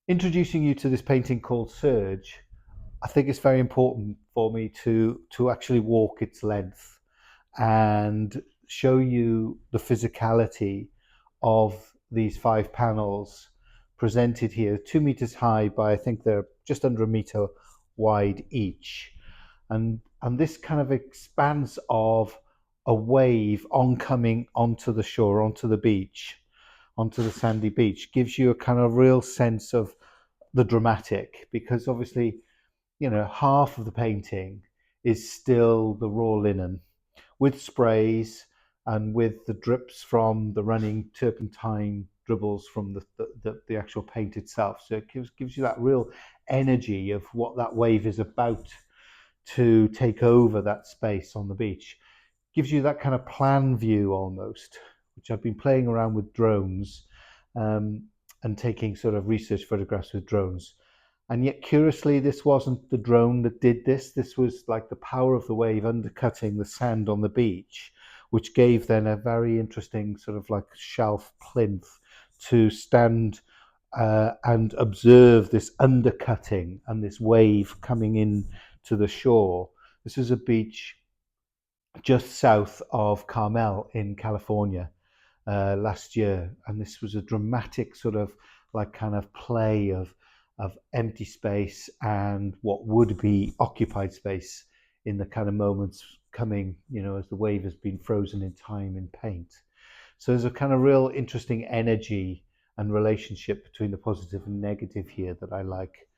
Introducing you to this painting called Surge, I think it's very important for me to actually walk its length and show you the physicality of these five panels presented here, 2 meters high by I think they're just under a meter wide each. And this kind of expanse of a wave oncoming onto the shore, onto the beach, onto the sandy beach, gives you a kind of real sense of the dramatic, because obviously, half of the painting is still the raw linen with sprays and with the drips from the running turpentine dribbles from the actual paint itself. So it gives you that real energy of what that wave is about to take over that space on the beach. Gives you that kind of plan view almost, which I've been playing around with drones, um, and taking sort of research photographs with drones. And yet, curiously, this wasn't the drone that did this. This was like the power of the wave undercutting the sand on the beach, which gave then a very interesting sort of like shelf plinth to stand and observe this undercutting and this wave coming in to the shore. This is a beach just south of Carmel in California last year, and this was a dramatic sort of like kind of play of empty space and what would be occupied space in the kind of moments coming, as the wave has been frozen in time in paint. So there's a kind of real interesting energy and relationship between the positive and negative here that I like,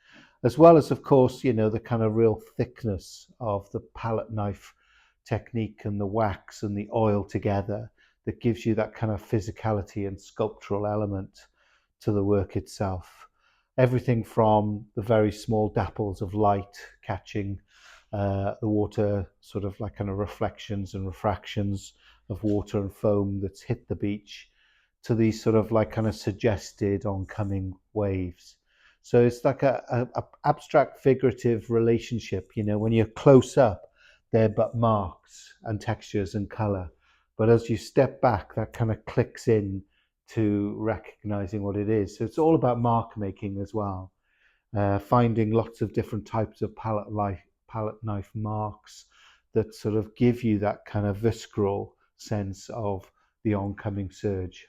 as well as, of course, the kind of real thickness of the palette knife technique and the wax and the oil together that gives you that kind of physicality and sculptural element to the work itself. Everything from the very small dapples of light catching the water, sort of like kind of reflections and refractions of water and foam that's hit the beach, to these sort of like kind of suggested oncoming waves. So it's like a abstract figurative relationship. When you're close up, they're but marks and textures and color. But as you step back, that kind of clicks in to recognizing what it is. So it's all about mark making as well, finding lots of different types of palette knife marks that sort of give you that kind of visceral sense of the oncoming surge.